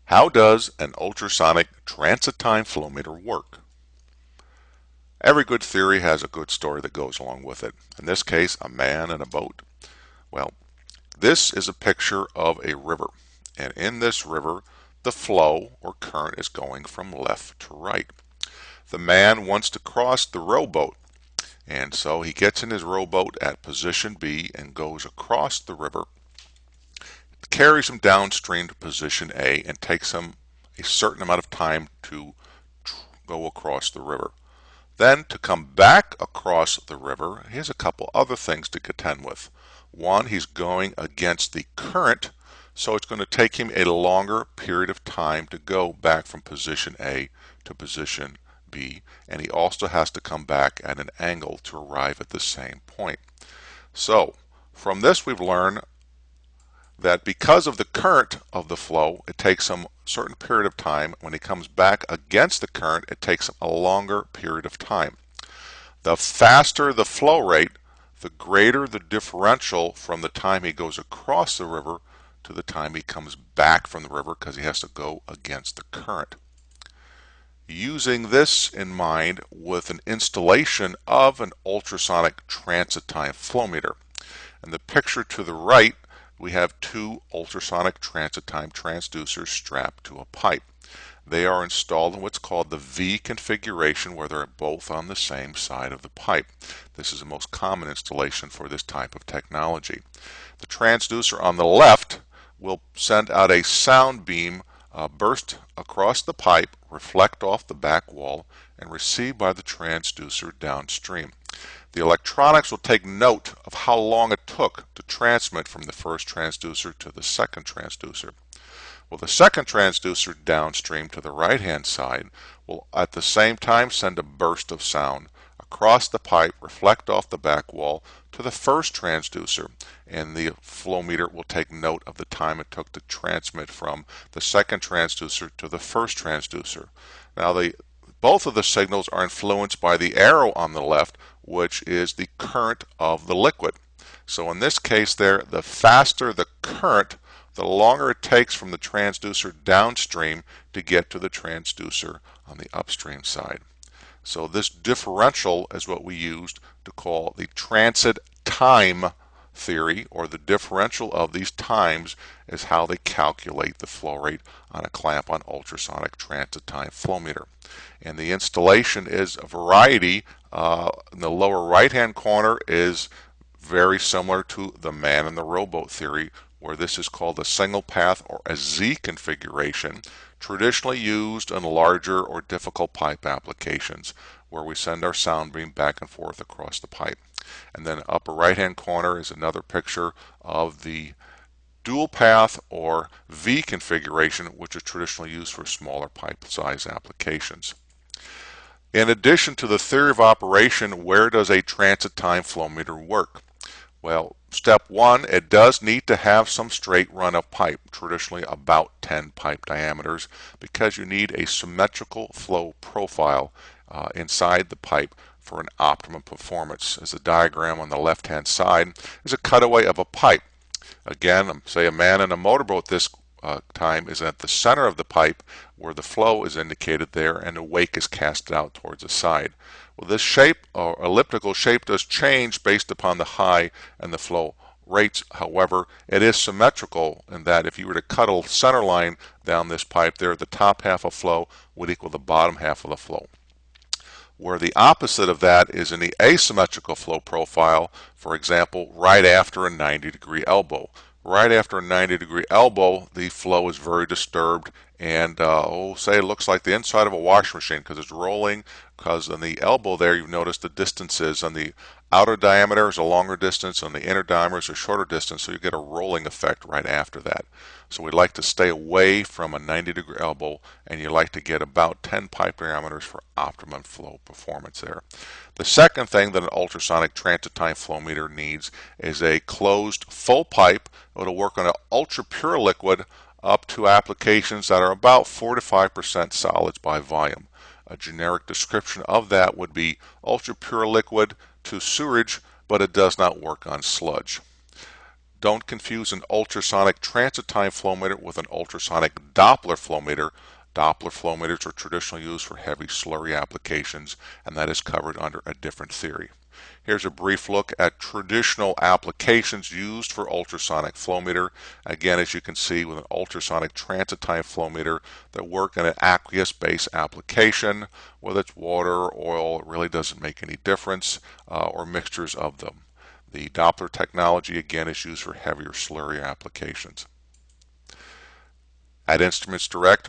How does an ultrasonic transit time flow meter work? Every good theory has a good story that goes along with it. In this case, a man and a boat. Well, this is a picture of a river. And in this river, the flow or current is going from left to right. The man wants to cross the rowboat. And so he gets in his rowboat at position B and goes across the river. It carries him downstream to position A and takes him a certain amount of time to go across the river. Then to come back across the river, he has a couple other things to contend with. One, he's going against the current, so it's going to take him a longer period of time to go back from position A to position B, and he also has to come back at an angle to arrive at the same point. So from this we've learned that because of the current of the flow, it takes him a certain period of time. When he comes back against the current, it takes him a longer period of time. The faster the flow rate, the greater the differential from the time he goes across the river to the time he comes back from the river, because he has to go against the current. Using this in mind with an installation of an ultrasonic transit time flow meter. In the picture to the right, we have two ultrasonic transit time transducers strapped to a pipe. They are installed in what's called the V configuration, where they're both on the same side of the pipe. This is the most common installation for this type of technology. The transducer on the left will send out a sound beam burst across the pipe, reflect off the back wall, and received by the transducer downstream. The electronics will take note of how long it took to transmit from the first transducer to the second transducer. Well, the second transducer downstream to the right-hand side will at the same time send a burst of sound across the pipe, reflect off the back wall to the first transducer, and the flow meter will take note of the time it took to transmit from the second transducer to the first transducer. Now, both of the signals are influenced by the arrow on the left, which is the current of the liquid. So in this case there, the faster the current, the longer it takes from the transducer downstream to get to the transducer on the upstream side. So this differential is what we used to call the transit time theory, or the differential of these times is how they calculate the flow rate on a clamp-on ultrasonic transit time flow meter. And the installation is a variety. In the lower right-hand corner is very similar to the man in the rowboat theory, where this is called a single path or a Z configuration, traditionally used in larger or difficult pipe applications, where we send our sound beam back and forth across the pipe. And then upper right hand corner is another picture of the dual path or V configuration, which is traditionally used for smaller pipe size applications. In addition to the theory of operation, where does a transit time flow meter work? Well, step one, it does need to have some straight run of pipe, traditionally about 10 pipe diameters, because you need a symmetrical flow profile inside the pipe for an optimum performance. As the diagram on the left hand side is a cutaway of a pipe. Again, say a man in a motorboat this time is at the center of the pipe, where the flow is indicated there and the wake is cast out towards the side. Well, this shape or elliptical shape does change based upon the high and the flow rates. However, it is symmetrical in that if you were to cut a center line down this pipe there, the top half of flow would equal the bottom half of the flow. Where the opposite of that is in the asymmetrical flow profile, for example, right after a 90-degree elbow. Right after a 90-degree elbow, the flow is very disturbed, and say it looks like the inside of a washing machine because it's rolling. Because on the elbow there, you've noticed the distances on the outer diameter is a longer distance, on the inner diameter is a shorter distance, so you get a rolling effect right after that. So we'd like to stay away from a 90-degree elbow, and you like to get about 10 pipe diameters for optimum flow performance there. The second thing that an ultrasonic transit time flow meter needs is a closed full pipe. It'll work on an ultra pure liquid up to applications that are about 4 to 5% solids by volume. A generic description of that would be ultra pure liquid to sewerage, but it does not work on sludge. Don't confuse an ultrasonic transit time flow meter with an ultrasonic Doppler flow meter. Doppler flow meters are traditionally used for heavy slurry applications, and that is covered under a different theory. Here's a brief look at traditional applications used for ultrasonic flow meter. Again, as you can see, with an ultrasonic transit time flow meter that work in an aqueous base application, whether it's water or oil, it really doesn't make any difference, or mixtures of them. The Doppler technology, again, is used for heavier slurry applications. At Instruments Direct,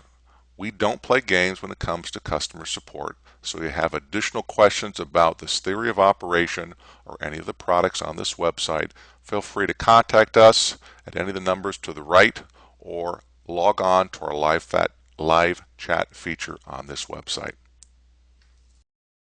we don't play games when it comes to customer support. So if you have additional questions about this theory of operation or any of the products on this website, feel free to contact us at any of the numbers to the right or log on to our live chat feature on this website.